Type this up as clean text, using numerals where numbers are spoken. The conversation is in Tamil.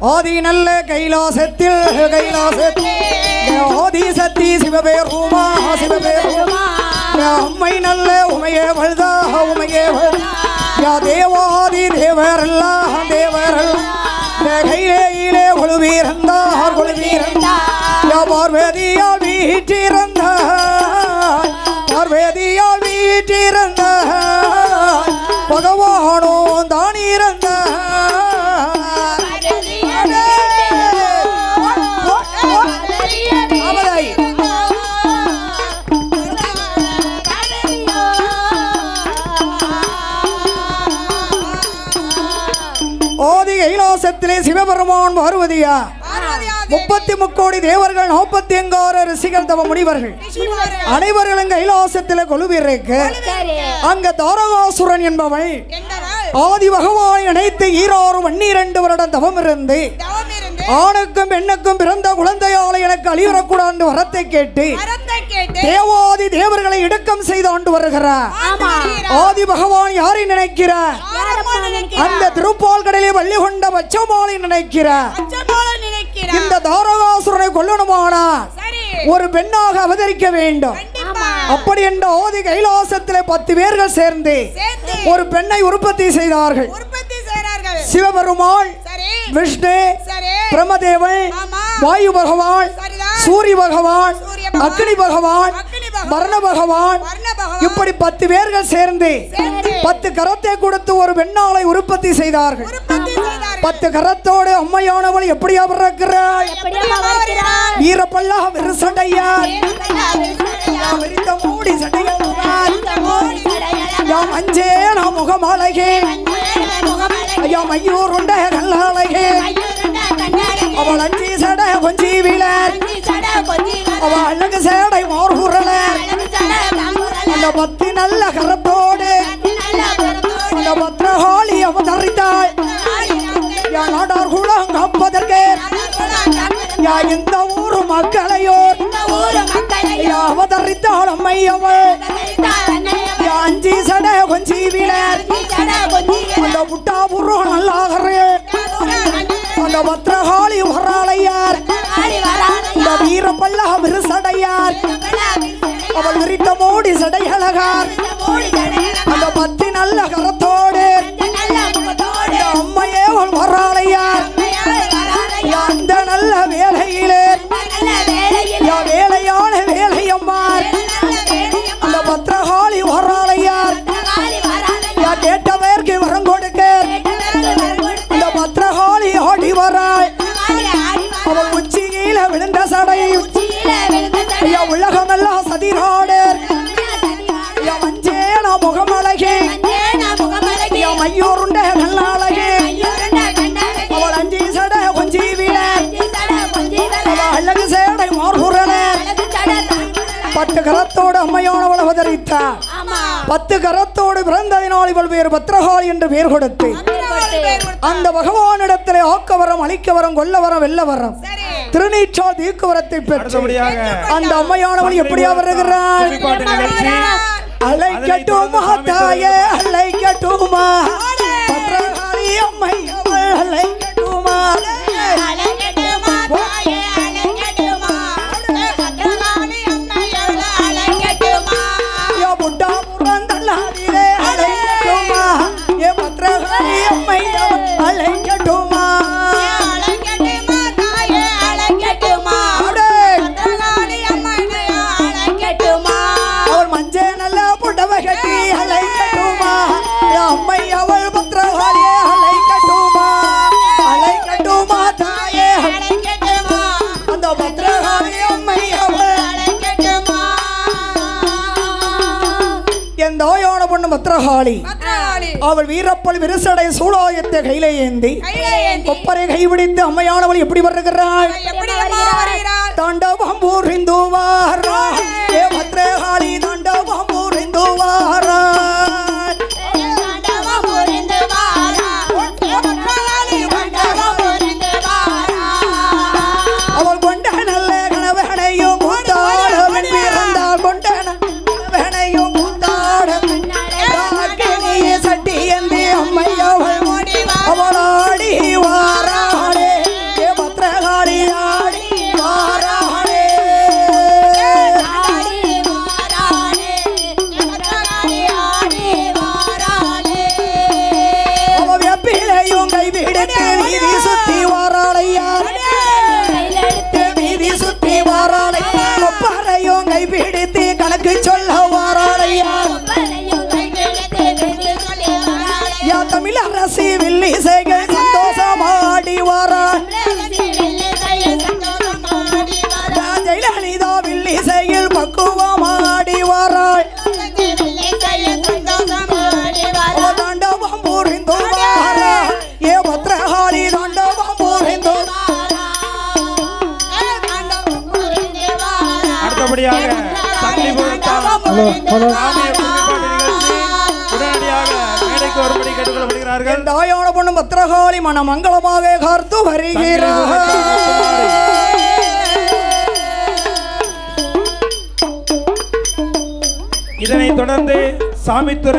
ஆதி நல்ல கைலாசத்தில் ஆதி சக்தி சிவபெருமா அம்மை நல்ல உமையே வழுதா யா தேவாதி தேவரெல்லாம் கையிலே கொழுவீரந்தார் யா பார்வதியால் வீற்றிருந்தார் பகவானோ தான் இருந்தார் கைலாசத்திலே சிவபெருமான் பார்வதியா 33 கோடி தேவர்கள் 44 ரிஷிகள் தவ முனிவர்கள் அனைவர்களும் கைலாசத்திலே கொலுவிற்கு அங்க தாரகாசுரன் என்பவள் ஆதி பகவானை நினைத்து 12 வருடம் தவம் இருந்து ஆணுக்கும் பெண்ணுக்கும் பிறந்த குழந்தையாலை எனக்கு அழிவரக்கூடாது வரத்தை கேட்டு தேவாதி தேவர்களை இடுக்கம் செய்து ஆண்டு வருகிறார். ஆதி பகவான் யாரை நினைக்கிறார்? அந்த திருப்பால் கடலில் வள்ளி கொண்ட பச்சமாலை நினைக்கிறார். இந்த தாரகாசுரனை கொல்லணுமானா ஒரு பெண்ணாக அவதரிக்க வேண்டும். அப்படி என்ற ஆதி கைலாசத்திலே 10 பேர்கள் சேர்ந்து ஒரு பெண்ணை உற்பத்தி செய்தார்கள். சிவபெருமான், விஷ்ணு, பிரம்மதேவன், வாயு பகவான், சூரிய பகவான், அக்னி பகவான், வர்ண பகவான், இப்படி 10 பேர்கள் சேர்ந்து 10 கரத்தை கொடுத்து ஒரு பெண்ணாளை உற்பத்தி செய்தார்கள். 10 கரத்தோடு அம்மையானவள் எப்படியா பிறக்கிறாள்? வீரப்பல்லா விருசடையார் மூடி சடையார் அஞ்சே நாம் முகமாலகே ஐயா மையூருண்ட கல்லாலகே அவள் அஞ்சி சடை கொஞ்சி விழர் அவள் அழகு சேடை மோர்குரலர் அந்த 10 நல்ல கரத்தோடு அந்த பத்ரகாளி அவதரித்தாள். நாடார் குலம் காப்பதற்கு இந்த ஊரு மக்களையோ அவதரித்தாள் அம்மை அவள். அஞ்சி சடை கொஞ்சி விழர் அந்த புட்டா புரு நல்லாகரு அந்த பத்ரகாளி வராளையார் இந்த வீரப்பல்லா விருசடையார் அவள் விரித்த மூடி சடையழகார் அந்த 10 நல்ல கரத்தோடு அம்மையே அவள் வராளையார். அந்த நல்ல வேலையிலே வேலையான வேலையம்மார் அந்த பத்ரகாளி வராளையார் கேட்டவர்க்கு வரம் கொடுக்க அந்த பத்ரகாளி ஆடி வராள். அவள் உச்சியில விழுந்த சடை உலகமெல்லாம் சதிராடு மஞ்சேனா முகமழகே மையூருண்ட கல்லாழகே அவள் அஞ்சி சடை கொஞ்சி வீழ அவள் அழகு சேடை மார்குரல 10 கரத்தோடு அம்மையானவள் அவதரித்தார். 10 கரத்தோடு பிறந்ததினால் இவள் வேறு பத்ரகாளி என்று பெயர் கொடுத்து அந்த பகவானிடத்திலே ஆக்கவரம், அழிக்கவரம், கொல்லவரம், வெல்லவரம், திருநீற்றால் தீக்குவரத்தை பெற்று அந்த அம்மையானவள் எப்படியா வருகிறாள்? அழைக்கட்டுமா தாயே, அழைக்கட்டுமா பத்ரகாளி அம்மை அவள் அழைக்கட்டுமா? பத்ரகாளி அவள் வீரப்பல் விரிசடை சூடாயத்தை கையிலே ஏந்தி கொப்பரை கைவிடித்து அம்மையானவள் எப்படி வருகிறாள்? தாண்டவம் புரிந்து வாராள் ஏ பத்ரகாளி, தாண்டவம் புரிந்து வாராள். அவள் கொண்ட நல்ல கணவனையும் கூத்தாடவன் பிறந்தாள், கொண்ட கணவனையும் கூத்தாடவன் சட்டி எந்தி அம்மையவள் அவளாடி வாராளே ஏ பத்ரகாளி, ஆடி வாராளே. அவ வெப்பிலையும் கைவிடுத்து வீதி சுத்தி வாராளையா, வீதி சுத்தி வாராளை. கொப்பரையும் கைவிடுத்து கணக்கு சொல்ல வாராளையா. தமிழ் அரசி வில்லிசைகள் சந்தோஷமாடி வாராள், ஜெயலலிதா வில்லிசையில் பக்குவமாடி வாராள். தாண்டவம் புரிந்து வாராள் ஏ பத்ரகாளி, தாண்டவம் புரிந்து. அடுத்தபடியாக தாயான பொண்ணு பத்ரகாளி மனமங்களமாக காத்து வருகிறார். இதனைத் தொடர்ந்து சாமித்துறை